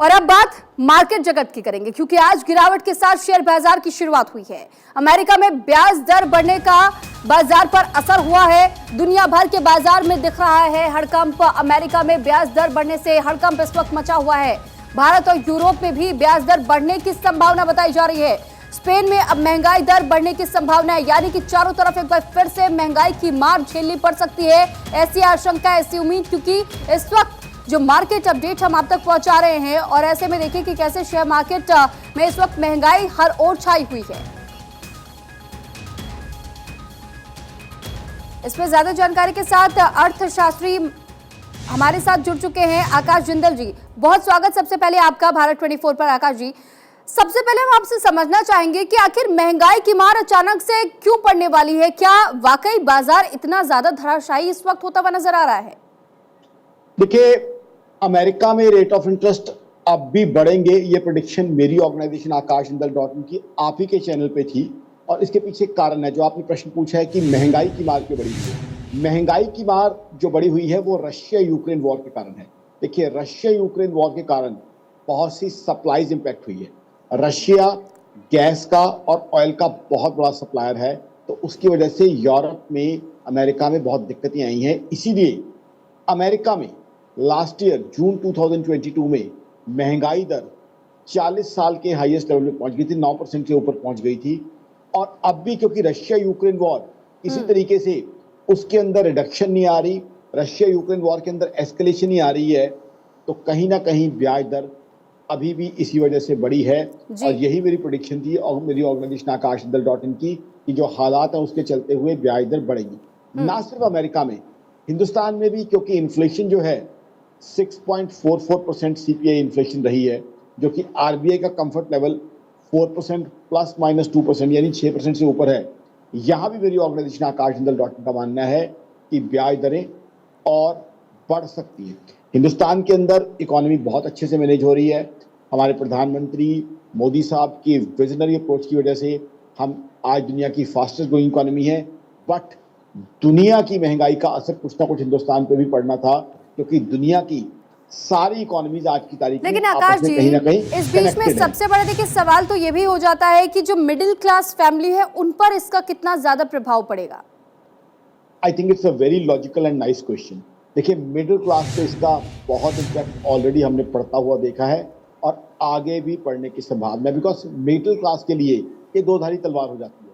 और अब बात मार्केट जगत की करेंगे, क्योंकि आज गिरावट के साथ शेयर बाजार की शुरुआत हुई है। अमेरिका में ब्याज दर बढ़ने का बाजार पर असर हुआ है। दुनिया भर के बाजार में दिख रहा है हड़कंप। अमेरिका में ब्याज दर बढ़ने से हड़कंप इस वक्त मचा हुआ है। भारत और यूरोप में भी ब्याज दर बढ़ने की संभावना बताई जा रही है। स्पेन में अब महंगाई दर बढ़ने की संभावना है, यानी कि चारों तरफ एक बार फिर से महंगाई की मार झेलनी पड़ सकती है। ऐसी आशंका, ऐसी उम्मीद, क्योंकि इस वक्त जो मार्केट अपडेट हम आप तक पहुंचा रहे हैं, और ऐसे में देखिए कि कैसे शेयर मार्केट में इस वक्त महंगाई हर ओर छाई हुई है। इसमें ज्यादा जानकारी के साथ अर्थशास्त्री हमारे साथ जुड़ चुके हैं आकाश जिंदल जी। बहुत स्वागत सबसे पहले आपका भारत 24 पर। आकाश जी, सबसे पहले हम आपसे समझना चाहेंगे कि आखिर महंगाई की मार अचानक से क्यों पड़ने वाली है? क्या वाकई बाजार इतना ज्यादा धराशायी इस वक्त होता हुआ नजर आ रहा है? देखिए, अमेरिका में रेट ऑफ इंटरेस्ट अब भी बढ़ेंगे, ये प्रेडिक्शन मेरी ऑर्गेनाइजेशन आकाशजिंदल.in की आप ही के चैनल पे थी। और इसके पीछे कारण है जो आपने प्रश्न पूछा है कि महंगाई की मार क्यों बढ़ी है। महंगाई की मार जो बढ़ी हुई है वो रशिया यूक्रेन वॉर के कारण है। देखिए, रशिया यूक्रेन वॉर के कारण बहुत सी सप्लाईज इंपैक्ट हुई है। रशिया गैस का और ऑयल का बहुत बड़ा सप्लायर है, तो उसकी वजह से यूरोप में, अमेरिका में बहुत दिक्कतें आई हैं। इसीलिए अमेरिका में लास्ट ईयर जून 2022 में महंगाई दर 40 साल के हाईएस्ट लेवल में पहुंच गई थी, 9% से ऊपर पहुंच गई थी। और अब भी क्योंकि रशिया यूक्रेन वॉर इसी तरीके से उसके अंदर रिडक्शन नहीं आ रही, रशिया यूक्रेन वॉर के अंदर एस्केलेशन नहीं आ रही है, तो कहीं ना कहीं ब्याज दर अभी भी इसी वजह से बढ़ी है। और यही मेरी प्रेडिक्शन थी और मेरी ऑर्गेनाइजेशन आकाशजिंदल.in की कि जो हालात हैं उसके चलते हुए ब्याज दर बढ़ेगी। ना सिर्फ अमेरिका में, हिंदुस्तान में भी, क्योंकि इन्फ्लेशन जो है 6.44% सीपीआई इन्फ्लेशन रही है, जो कि आरबीआई का कंफर्ट लेवल 4% प्लस माइनस 2% यानी 6% से ऊपर है। यहाँ भी मेरी ऑर्गेनाइजेशन आकाशजिंदल.in का मानना है कि ब्याज दरें और बढ़ सकती है। हिंदुस्तान के अंदर इकोनॉमी बहुत अच्छे से मैनेज हो रही है। हमारे प्रधानमंत्री मोदी साहब की विजनरी अप्रोच की वजह से हम आज दुनिया की फास्टेस्ट ग्रोइंग इकोनॉमी है। बट दुनिया की महंगाई का असर कुछ ना कुछ हिंदुस्तान पे भी पड़ना था, क्योंकि दुनिया की सारी इकोनॉमीज आज की तारीख में लेकिन आकाश जी, कहीं ना कहीं इस बीच में सबसे बड़ा देखिए सवाल तो ये भी हो जाता है कि जो मिडिल क्लास फैमिली है उन पर इसका कितना ज्यादा प्रभाव पड़ेगा। I think it's a very logical and nice question. देखिए, मिडिल क्लास पे इसका बहुत इम्पैक्ट ऑलरेडी हमने पड़ता हुआ देखा है और आगे भी पड़ने की संभावना है। बिकॉज मिडिल क्लास के लिए ये दो धारी तलवार हो जाती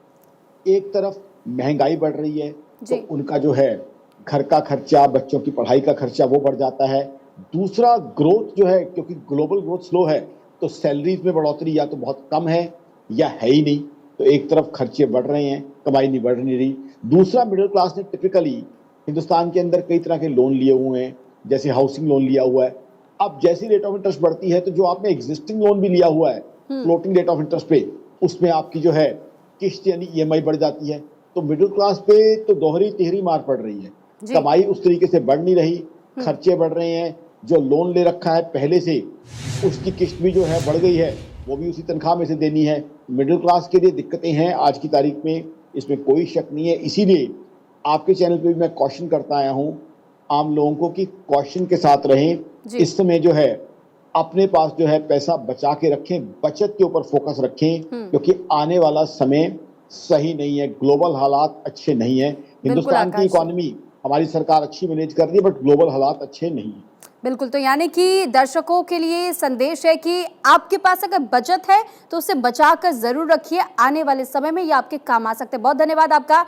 है। एक तरफ महंगाई बढ़ रही है तो उनका जो है घर का खर्चा, बच्चों की पढ़ाई का खर्चा वो बढ़ जाता है। दूसरा, ग्रोथ जो है, क्योंकि ग्लोबल ग्रोथ स्लो है तो सैलरीज में बढ़ोतरी या तो बहुत कम है या है ही नहीं। तो एक तरफ खर्चे बढ़ रहे हैं, कमाई नहीं बढ़ नहीं रही। दूसरा, मिडिल क्लास ने टिपिकली हिंदुस्तान के अंदर कई तरह के लोन लिए हुए हैं, जैसे हाउसिंग लोन लिया हुआ है। अब जैसी रेट ऑफ इंटरेस्ट बढ़ती है तो जो आपने एग्जिस्टिंग लोन भी लिया हुआ है फ्लोटिंग रेट ऑफ इंटरेस्ट पे, उसमें आपकी जो है किस्त यानी ईएमआई बढ़ जाती है। तो मिडिल क्लास पे तो दोहरी तिहरी मार पड़ रही है। कमाई उस तरीके से बढ़ नहीं रही, खर्चे बढ़ रहे हैं। जो लोन ले रखा है पहले से उसकी किस्त भी जो है बढ़ गई है, वो भी उसी तनख्वाह में से देनी है। मिडिल क्लास के लिए दिक्कतें हैं आज की तारीख में, इसमें कोई शक नहीं है। इसीलिए आपके चैनल पे भी मैं क्वेश्चन करता आया हूं आम लोगों को कि क्वेश्चन के साथ रहें। इस समय जो है अपने पास जो है पैसा बचा के रखें, बचत के ऊपर फोकस रखें, क्योंकि आने वाला समय सही नहीं है। ग्लोबल हालात अच्छे नहीं है। हिंदुस्तान की इकोनॉमी हमारी सरकार अच्छी मैनेज कर रही है, बट ग्लोबल हालात अच्छे नहीं है। बिल्कुल, तो यानी कि दर्शकों के लिए संदेश है कि आपके पास अगर बचत है तो उसे बचाकर जरूर रखिए, आने वाले समय में ये आपके काम आ सकते हैं। बहुत धन्यवाद आपका।